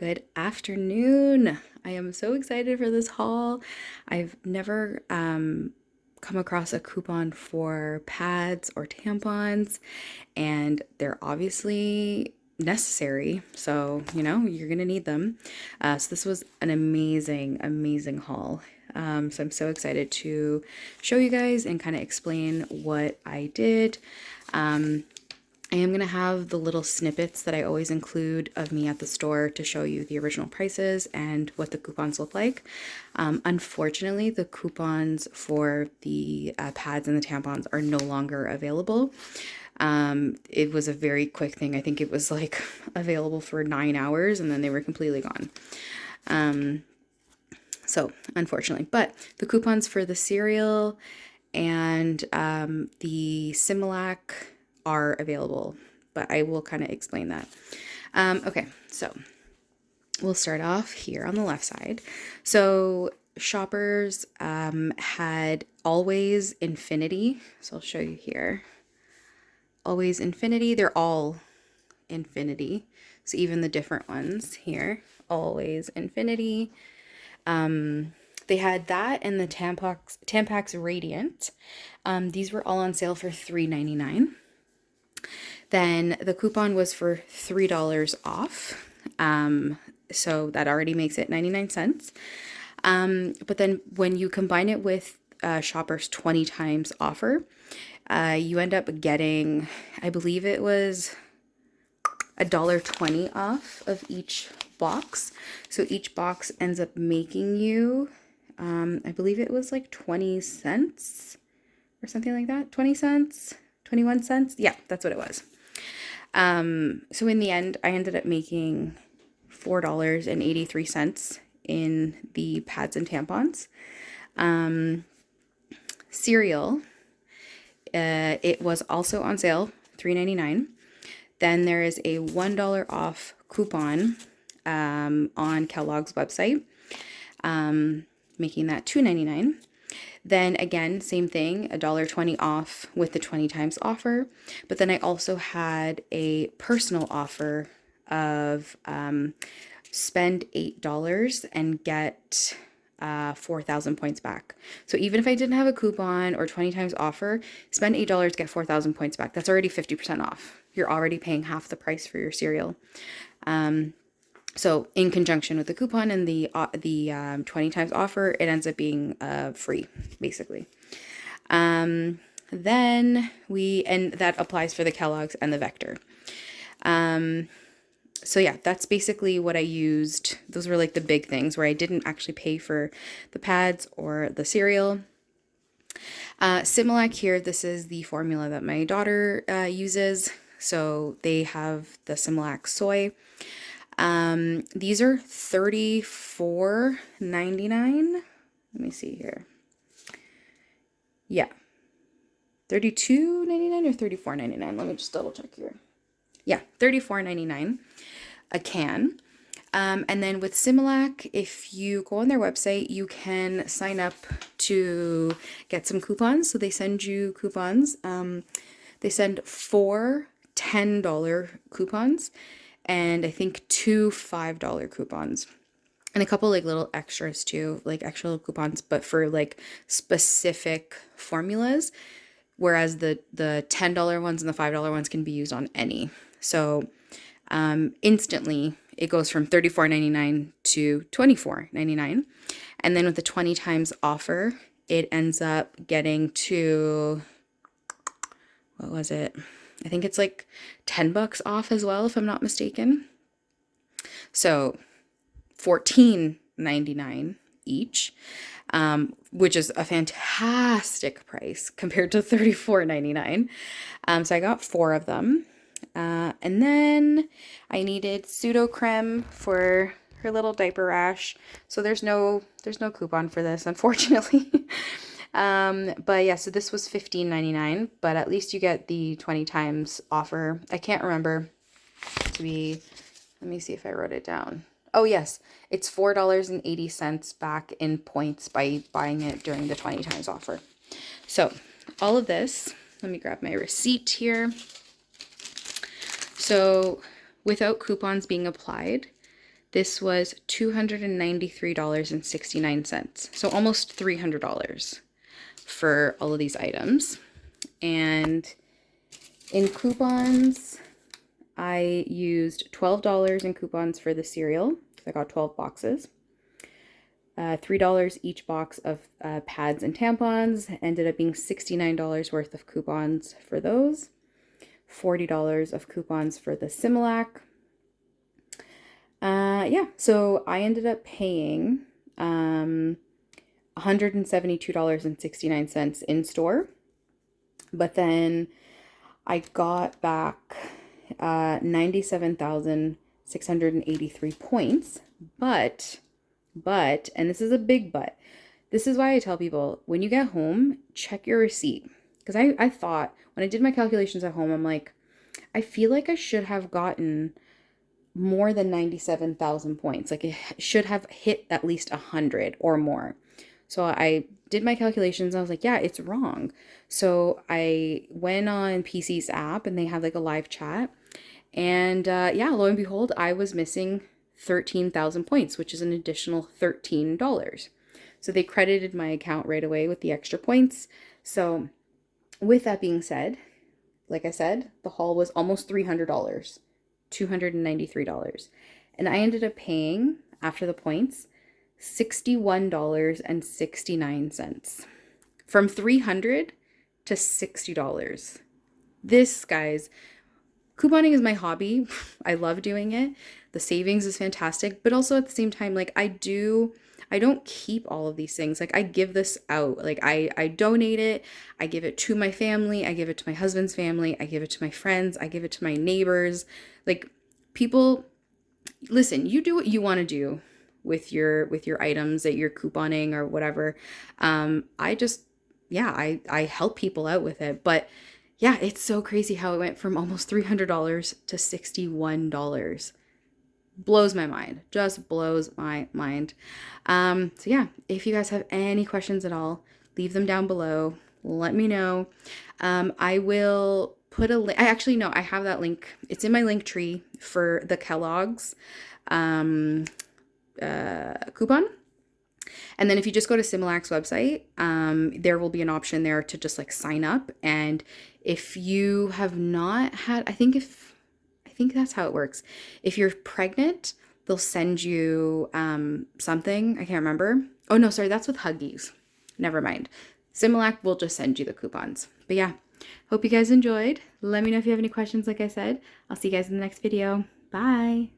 Good afternoon. I am so excited for this haul. I've never come across a coupon for pads or tampons, and they're obviously necessary. So, you're going to need them. So, this was an amazing haul. So, I'm so excited to show you guys and kind of explain what I did. I am going to have the little snippets that I always include of me at the store to show you the original prices and what the coupons look like. Unfortunately, the coupons for the pads and the tampons are no longer available. It was a very quick thing. I think it was like available for 9 hours and then they were completely gone. So unfortunately, but the coupons for the cereal and the Similac are available, but I will kind of explain that. Okay, so we'll start off here on the left side. So Shoppers had Always Infinity. So I'll show you here. Always Infinity, they're all Infinity. So even the different ones here, Always Infinity. They had that and the Tampax Radiant. These were all on sale for $3.99. Then the coupon was for $3 off. So that already makes it 99 cents. But then when you combine it with Shoppers 20 times offer, you end up getting, I believe it was $1.20 off of each box. So each box ends up making you, I believe it was like 20 cents or something like that. 20 cents, 21 cents. Yeah, that's what it was. So in the end, I ended up making $4.83 in the pads and tampons. Cereal, it was also on sale, $3.99. Then there is a $1 off coupon on Kellogg's website, making that $2.99. Then again, same thing, $1.20 off with the 20 times offer. But then I also had a personal offer of spend $8 and get 4,000 points back. So even if I didn't have a coupon or 20 times offer, spend $8, get 4,000 points back. That's already 50% off. You're already paying half the price for your cereal. So in conjunction with the coupon and the 20 times offer, it ends up being free, basically. And that applies for the Kellogg's and the Vector. So yeah, that's basically what I used. Those were like the big things where I didn't actually pay for the pads or the cereal. Similac here, this is the formula that my daughter uses. So they have the Similac soy. These are $34.99. Let me see here. Yeah. $32.99 or $34.99. Let me just double check here. Yeah, $34.99 a can. And then with Similac, if you go on their website, you can sign up to get some coupons. So they send you coupons. They send 4 $10 coupons and I think 2 $5 coupons. And a couple like little extras too, like extra little coupons, but for like specific formulas. Whereas the $10 ones and the $5 ones can be used on any. So instantly it goes from $34.99 to $24.99. And then with the 20 times offer, it ends up getting to, what was it? I think it's like $10 off as well, if I'm not mistaken. So $14.99 each, which is a fantastic price compared to $34.99. So I got 4 of them. And then I needed pseudo-creme for her little diaper rash. So there's no coupon for this, unfortunately. But yeah, so this was $15.99, but at least you get the 20 times offer. I can't remember let me see if I wrote it down. Oh yes, it's $4.80 back in points by buying it during the 20 times offer. So all of this, let me grab my receipt here. So without coupons being applied, This was $293.69. So almost $300 for all of these items. And in coupons, I used $12 in coupons for the cereal. I got 12 boxes. $3 each box of pads and tampons. Ended up being $69 worth of coupons for those. $40 of coupons for the Similac. Yeah, so I ended up paying $172.69 in store. But then I got back 97,683 points. But, and this is a big but, this is why I tell people, when you get home, check your receipt. Because I thought, when I did my calculations at home, I'm like, I feel like I should have gotten more than 97,000 points. Like, it should have hit at least 100 or more. So I did my calculations. I was like, yeah, it's wrong. So I went on PC's app and they have like a live chat. And yeah, lo and behold, I was missing 13,000 points, which is an additional $13. So they credited my account right away with the extra points. So with that being said, like I said, the haul was almost $300, $293. And I ended up paying, after the points, $61.69. From $300 to $60. This, guys, couponing is my hobby. I love doing it. The savings is fantastic, but also at the same time, like I don't keep all of these things. Like I give this out. Like I donate it. I give it to my family. I give it to my husband's family. I give it to my friends. I give it to my neighbors. Like people, listen, you do what you want to do with your items that you're couponing or whatever. I just, yeah, I help people out with it. But yeah, it's so crazy how it went from almost $300 to $61. Blows my mind. Just blows my mind. So yeah, if you guys have any questions at all, leave them down below. Let me know. I will put a link. I actually know I have that link. It's in my link tree for the Kellogg's coupon. And then if you just go to Similac's website, there will be an option there to just like sign up. And if you have not had, I think that's how it works. If you're pregnant, they'll send you something. I can't remember. Oh no, sorry, that's with Huggies. Never mind. Similac will just send you the coupons. But yeah, hope you guys enjoyed. Let me know if you have any questions. Like I said, I'll see you guys in the next video. Bye.